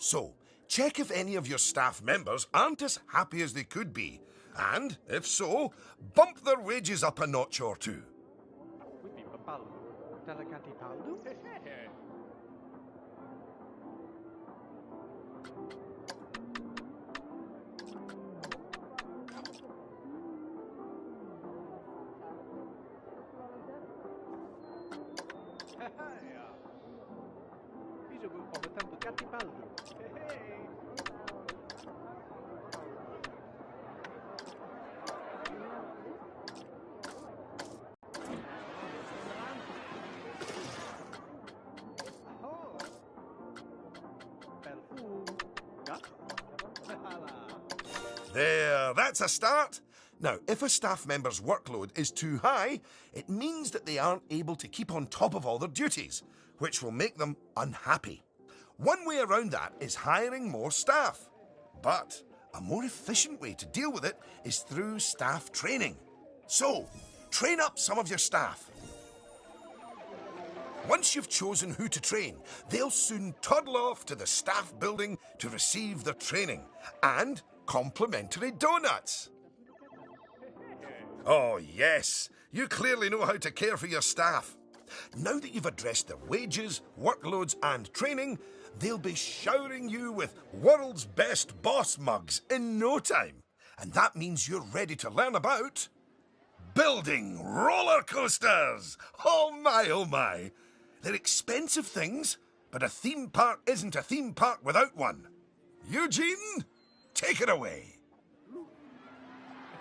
So, check if any of your staff members aren't as happy as they could be. And, if so, bump their wages up a notch or two. There, that's a start. Now, if a staff member's workload is too high, it means that they aren't able to keep on top of all their duties, which will make them unhappy. One way around that is hiring more staff. But a more efficient way to deal with it is through staff training. So, train up some of your staff. Once you've chosen who to train, they'll soon toddle off to the staff building to receive their training and complimentary donuts. Oh, yes, you clearly know how to care for your staff. Now that you've addressed their wages, workloads, and training, they'll be showering you with world's best boss mugs in no time. And that means you're ready to learn about building roller coasters. Oh my, oh my. They're expensive things, but a theme park isn't a theme park without one. Eugene, take it away.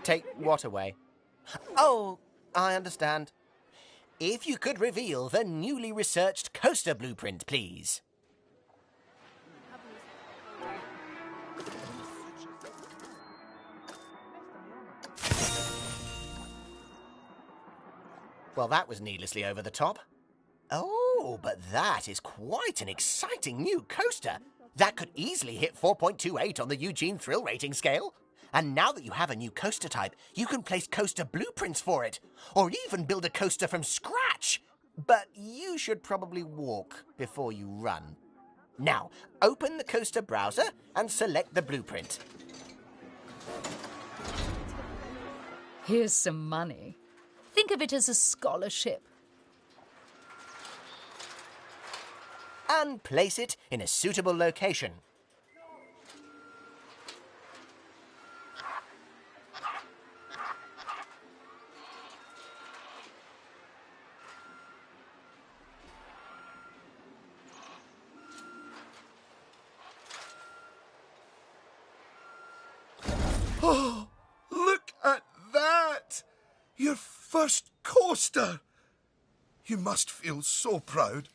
Take what away? Oh, I understand. If you could reveal the newly researched coaster blueprint, please. Well, that was needlessly over the top. Oh, but that is quite an exciting new coaster. That could easily hit 4.28 on the Eugene Thrill Rating scale. And now that you have a new coaster type, you can place coaster blueprints for it, or even build a coaster from scratch. But you should probably walk before you run. Now, open the coaster browser and select the blueprint. Here's some money. Think of it as a scholarship. And place it in a suitable location. Oh, look at that! Your first coaster! You must feel so proud.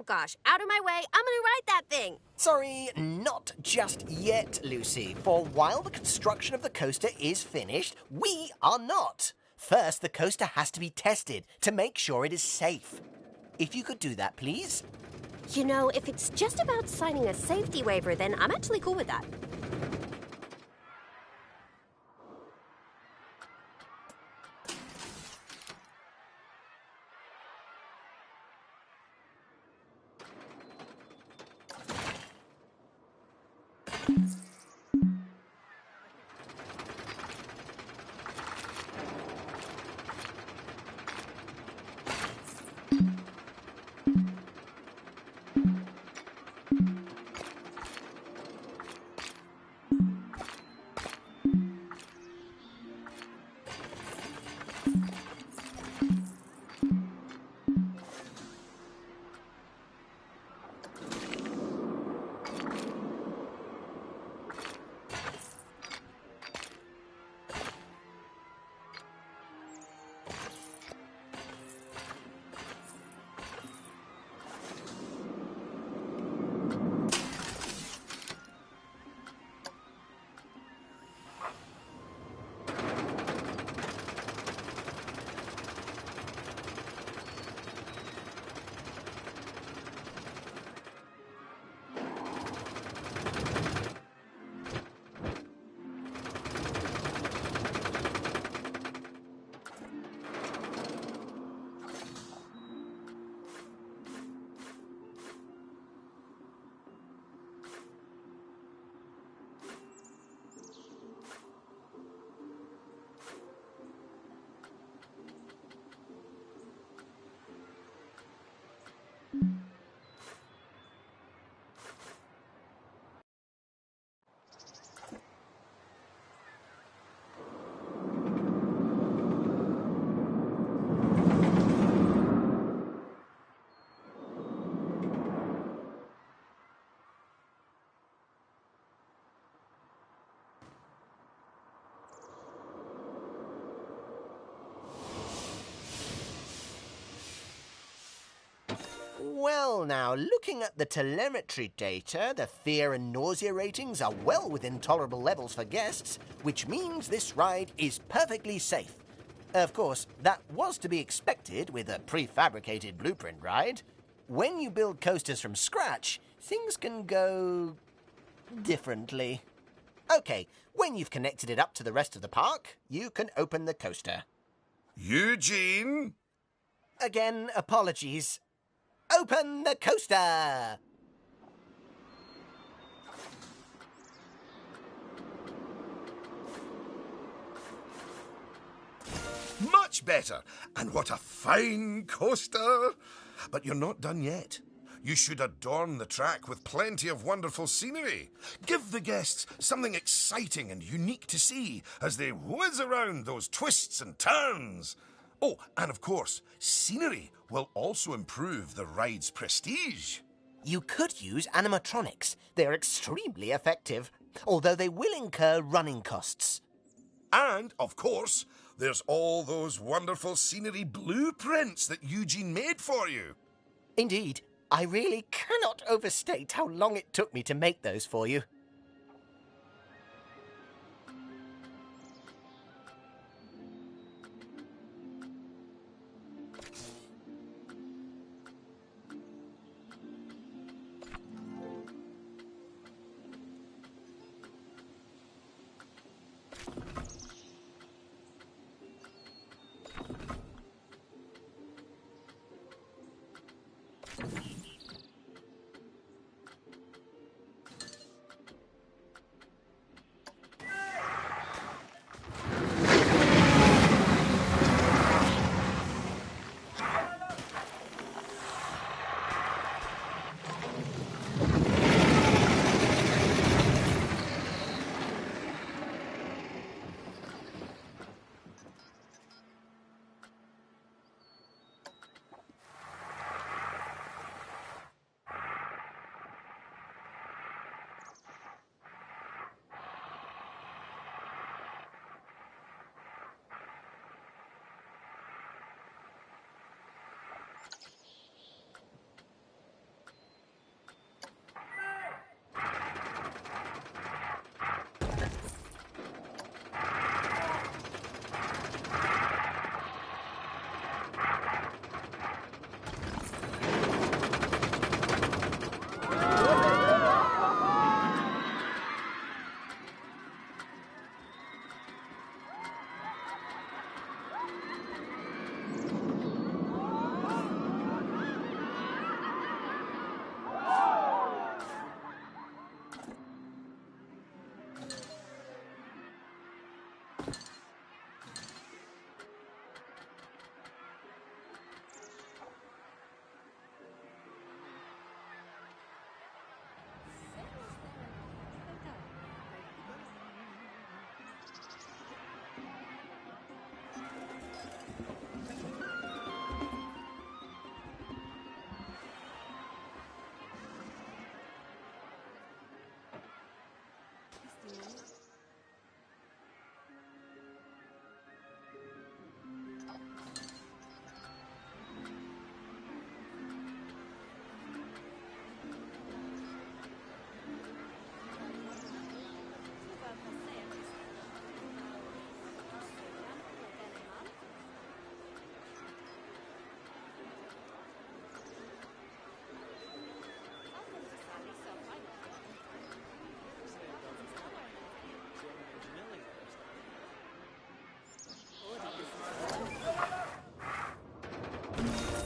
Gosh, out of my way, I'm gonna ride that thing. Sorry, not just yet, Lucy. For while the construction of the coaster is finished, we are not. First, the coaster has to be tested to make sure it is safe. If you could do that, please. You know, if it's just about signing a safety waiver, then I'm actually cool with that. Well, now, looking at the telemetry data, the fear and nausea ratings are well within tolerable levels for guests, which means this ride is perfectly safe. Of course, that was to be expected with a prefabricated blueprint ride. When you build coasters from scratch, things can go differently. Okay, when you've connected it up to the rest of the park, you can open the coaster. Eugene? Again, apologies. Open the coaster! Much better. And what a fine coaster. But you're not done yet. You should adorn the track with plenty of wonderful scenery. Give the guests something exciting and unique to see as they whiz around those twists and turns. Oh, and of course, scenery will also improve the ride's prestige. You could use animatronics. They're extremely effective, although they will incur running costs. And, of course, there's all those wonderful scenery blueprints that Eugene made for you. Indeed, I really cannot overstate how long it took me to make those for you.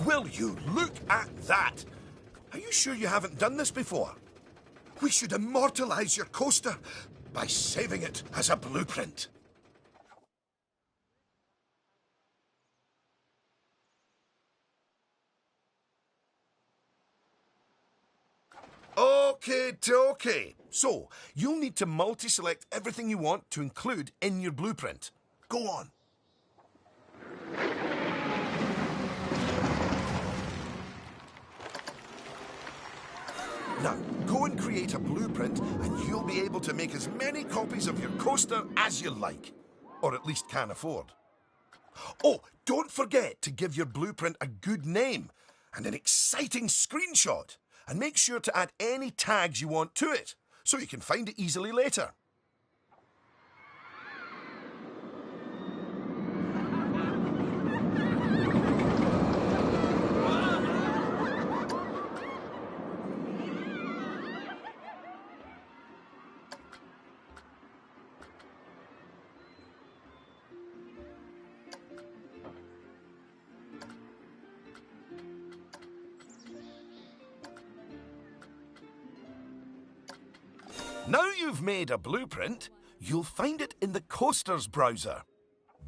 Will you look at that? Are you sure you haven't done this before? We should immortalize your coaster by saving it as a blueprint. Okay. So, you'll need to multi-select everything you want to include in your blueprint. Go on. Now, go and create a blueprint and you'll be able to make as many copies of your coaster as you like. Or at least can afford. Oh, don't forget to give your blueprint a good name and an exciting screenshot. And make sure to add any tags you want to it, so you can find it easily later. Now you've made a blueprint, you'll find it in the Coasters browser.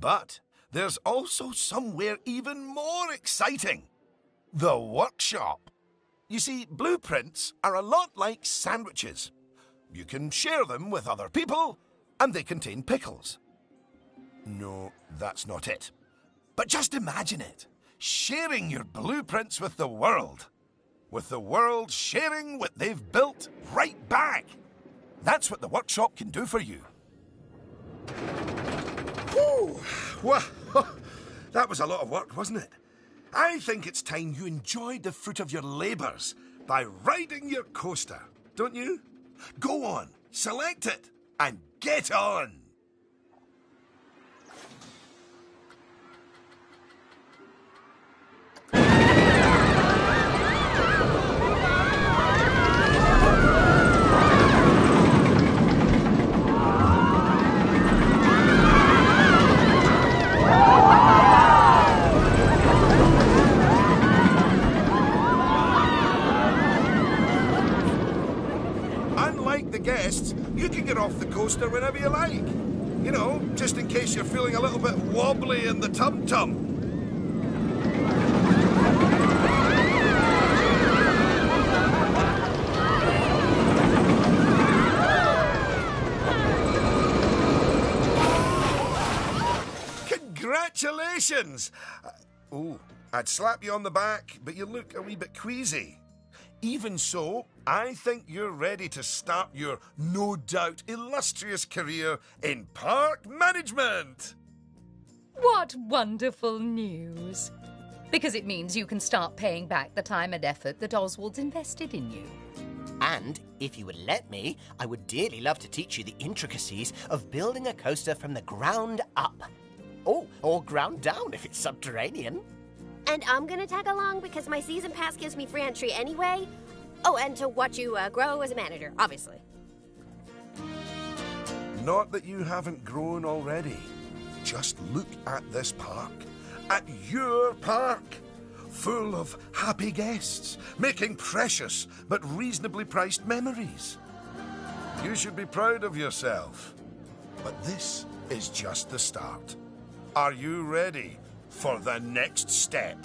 But there's also somewhere even more exciting. The workshop. You see, blueprints are a lot like sandwiches. You can share them with other people, and they contain pickles. No, that's not it. But just imagine it. Sharing your blueprints with the world. With the world sharing what they've built right back. That's what the workshop can do for you. Whew! Well, that was a lot of work, wasn't it? I think it's time you enjoyed the fruit of your labours by riding your coaster, don't you? Go on, select it, and get on! Guests, you can get off the coaster whenever you like. You know, just in case you're feeling a little bit wobbly in the tum-tum. Congratulations! Oh, I'd slap you on the back, but you look a wee bit queasy. Even so, I think you're ready to start your, no doubt, illustrious career in park management. What wonderful news. Because it means you can start paying back the time and effort that Oswald's invested in you. And if you would let me, I would dearly love to teach you the intricacies of building a coaster from the ground up. Oh, or ground down if it's subterranean. And I'm gonna tag along because my season pass gives me free entry anyway. Oh, and to watch you grow as a manager, obviously. Not that you haven't grown already. Just look at this park. At your park. Full of happy guests, making precious but reasonably priced memories. You should be proud of yourself. But this is just the start. Are you ready for the next step?